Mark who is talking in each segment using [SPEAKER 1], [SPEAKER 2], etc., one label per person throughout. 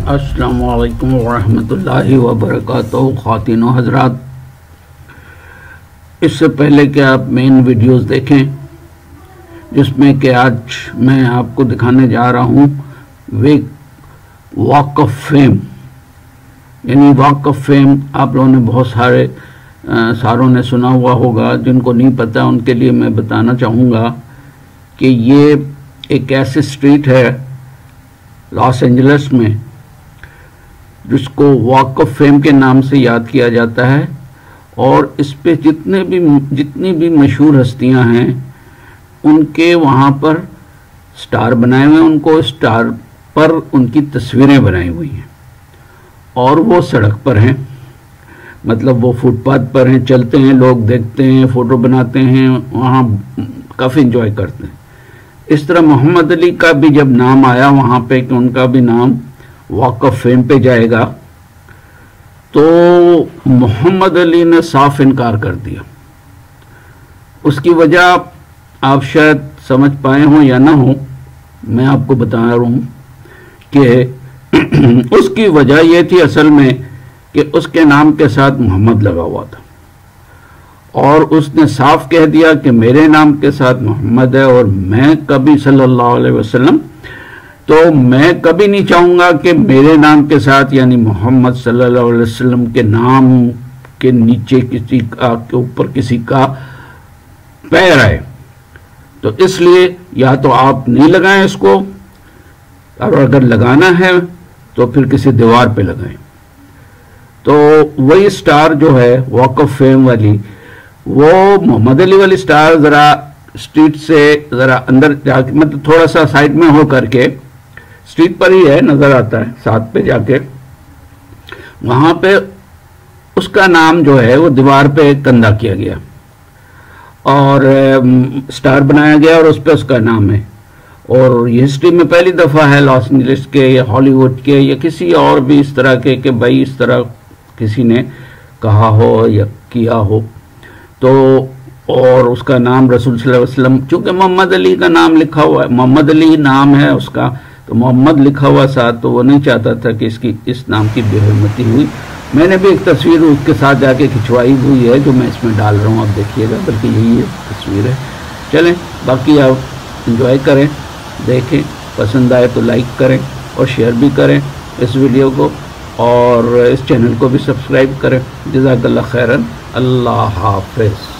[SPEAKER 1] अस्सलामु अलैकुम वरहमतुल्लाहि वबरकातुहू। ख़वातीन व हज़रात, इससे पहले कि आप मेन वीडियोस देखें जिसमें कि आज मैं आपको दिखाने जा रहा हूँ वे वॉक ऑफ फेम, यानी वॉक ऑफ फेम आप लोगों ने बहुत सारों ने सुना हुआ होगा। जिनको नहीं पता उनके लिए मैं बताना चाहूँगा कि ये एक ऐसी स्ट्रीट है लॉस एंजलिस में जिसको वॉक ऑफ फेम के नाम से याद किया जाता है, और इस पे जितनी भी मशहूर हस्तियां हैं उनके वहाँ पर स्टार बनाए हुए हैं, उनको स्टार पर उनकी तस्वीरें बनाई हुई हैं और वो सड़क पर हैं, मतलब वो फुटपाथ पर हैं, चलते हैं, लोग देखते हैं, फ़ोटो बनाते हैं, वहाँ काफ़ी इंजॉय करते हैं। इस तरह मोहम्मद अली का भी जब नाम आया वहाँ पे कि उनका भी नाम वॉक ऑफ फेम पे जाएगा, तो मोहम्मद अली ने साफ इनकार कर दिया। उसकी वजह आप शायद समझ पाए हों या ना हो, मैं आपको बता रहा हूँ कि उसकी वजह यह थी असल में कि उसके नाम के साथ मोहम्मद लगा हुआ था और उसने साफ कह दिया कि मेरे नाम के साथ मोहम्मद है और मैं कभी सल्लल्लाहु अलैहि वसल्लम, तो मैं कभी नहीं चाहूँगा कि मेरे नाम के साथ यानी मोहम्मद सल्लल्लाहु अलैहि वसल्लम के नाम के नीचे किसी का के ऊपर किसी का पैर आए। तो इसलिए या तो आप नहीं लगाएं इसको, और अगर लगाना है तो फिर किसी दीवार पे लगाएं। तो वही स्टार जो है वॉक ऑफ फेम वाली, वो मोहम्मद अली वाली स्टार ज़रा स्ट्रीट से ज़रा अंदर जाके, मतलब थोड़ा सा साइड में हो करके स्ट्रीट पर ही है, नज़र आता है, साथ पे जाके वहाँ पे उसका नाम जो है वो दीवार पे कंधा किया गया और स्टार बनाया गया और उस पर उसका नाम है। और ये हिस्ट्री में पहली दफ़ा है लॉस एंजलिस के या हॉलीवुड के या किसी और भी इस तरह के कि भाई इस तरह किसी ने कहा हो या किया हो। तो और उसका नाम रसूल सल्लल्लाहु अलैहि वसल्लम, चूँकि मोहम्मद अली का नाम लिखा हुआ है, मोहम्मद अली नाम है उसका, तो मोहम्मद लिखा हुआ साथ, तो वो नहीं चाहता था कि इसकी इस नाम की बेहरमती हुई। मैंने भी एक तस्वीर उसके साथ जाके खिंचवाई हुई है जो मैं इसमें डाल रहा हूँ, आप देखिएगा, बल्कि यही है तस्वीर है। चलें, बाकी आप इंजॉय करें, देखें, पसंद आए तो लाइक करें और शेयर भी करें इस वीडियो को, और इस चैनल को भी सब्सक्राइब करें। जज़ाकल्लाह खैरन, अल्लाह हाफ़िज़।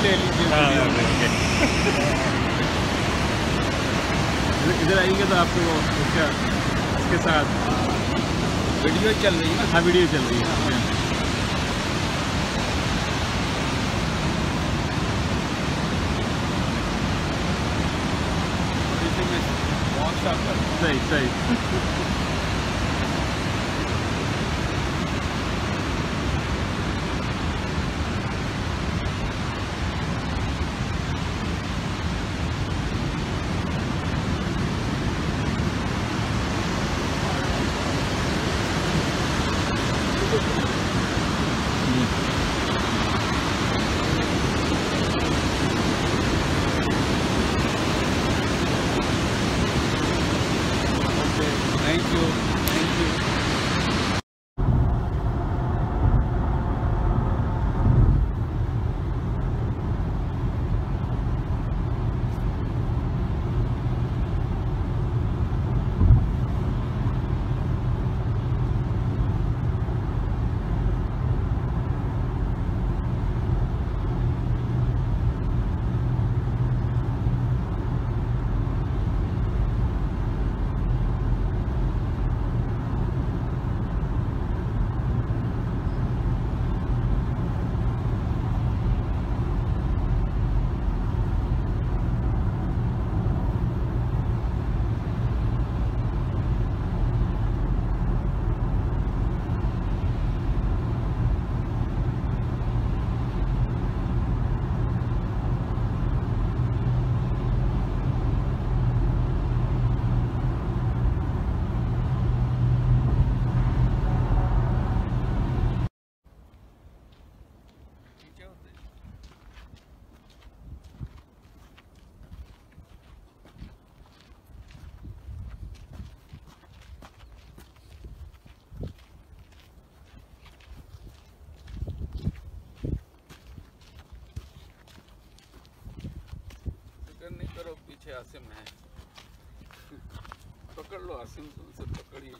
[SPEAKER 2] ले लीजिए। इधर आइएगा तो आपको उसके साथ वीडियो चल रही है ना। हाँ, वीडियो चल रही है। सही सही। Thank you. Thank you. नहीं करो, पीछे आसिम है। पकड़ लो आसिम, तुमसे पकड़िए।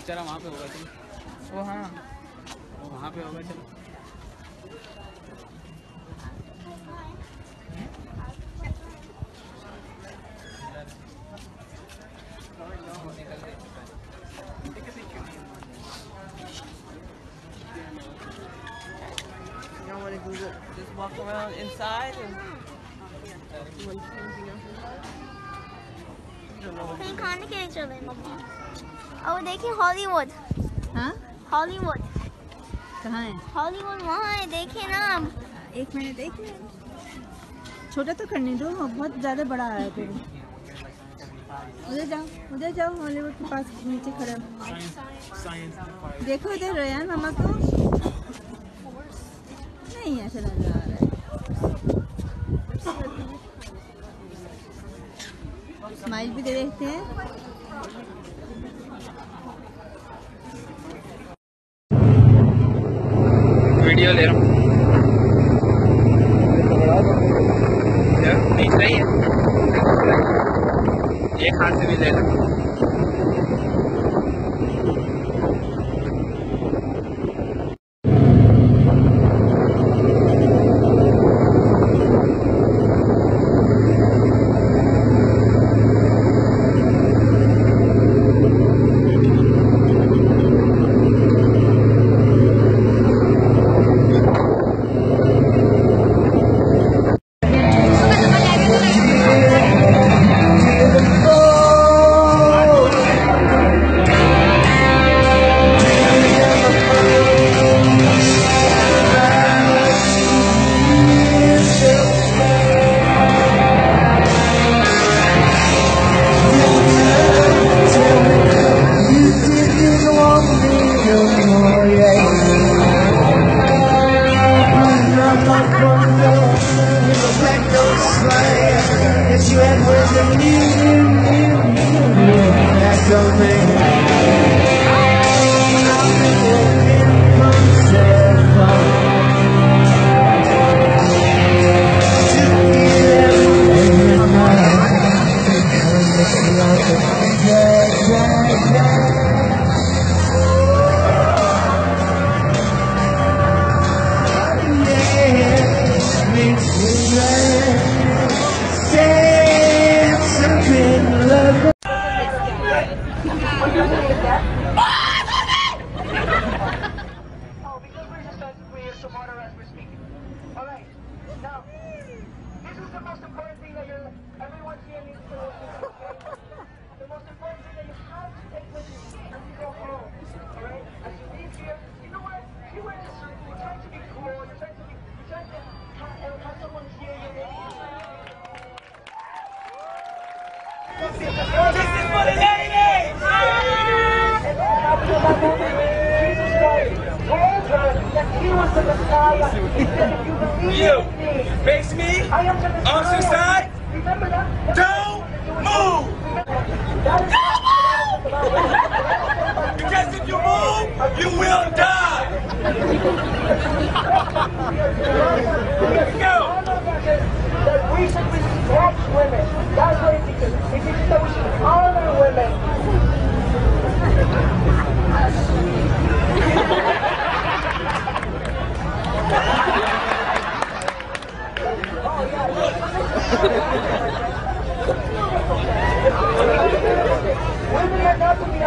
[SPEAKER 2] बेचारा वहाँ पे होगा। चलो वो, हाँ वो वहाँ पे होगा। चलो
[SPEAKER 3] You don't want to Google, just walk around inside and you want to see anything else inside? You don't know what
[SPEAKER 4] कहीं खाने के लिए चले मम्मी। और देखिए हॉलीवुड।
[SPEAKER 5] हाँ,
[SPEAKER 4] हॉलीवुड
[SPEAKER 5] कहाँ है?
[SPEAKER 4] हॉलीवुड वहाँ है, देखिए ना।
[SPEAKER 5] एक मिनट, एक मिनट, छोटा तो करने दो, बहुत ज़्यादा बड़ा है फिर। उधर जाओ हॉलीवुड के पास नीचे खड़ा। देखो उधर रयान मामा को नहीं ऐसा नजर आ रहा है। स्माइल भी दे देखते हैं।
[SPEAKER 6] वीडियो ले रहा हूँ। दिख रही है, एक हाथ से भी ले रहा हूँ।
[SPEAKER 7] You face me on the side. Don't move. Because if you move, you will die. Go.
[SPEAKER 8] We should respect women. That's what it teaches. It teaches that we should honor women.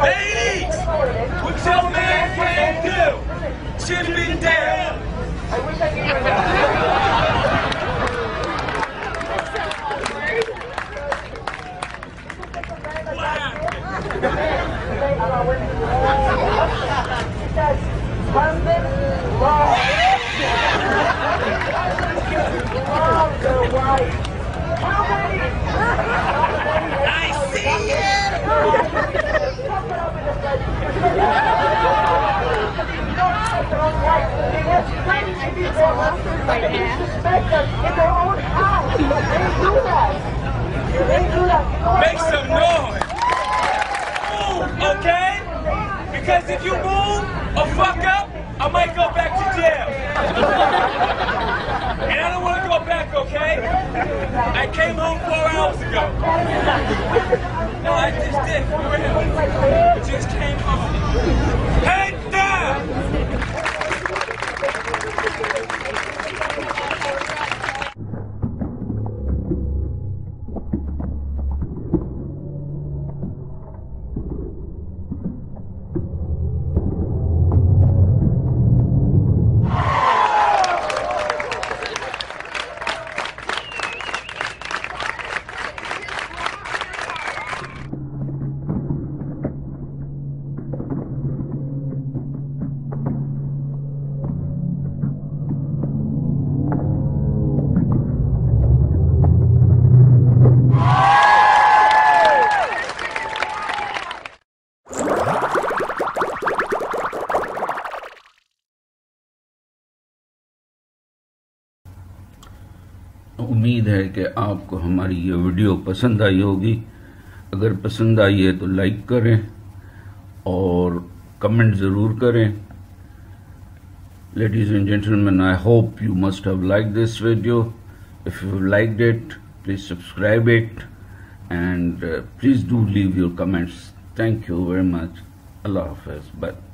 [SPEAKER 7] Ladies, what your man can do should be down.
[SPEAKER 8] I wish I could hear that.
[SPEAKER 7] I see it. Make some noise. Move, okay? Because if you move or fuck up, I might go back to jail. And I don't want to go back, okay? I came home 4 hours ago. No, I just did. I just came home. Head down!
[SPEAKER 1] उम्मीद है कि आपको हमारी ये video पसंद आई होगी। अगर पसंद आई है तो लाइक करें और कमेंट ज़रूर करें। Ladies and gentlemen, I hope you must have liked this video. If you liked it, please subscribe it, and please do leave your comments. Thank you very much. Allah Hafiz. Bye.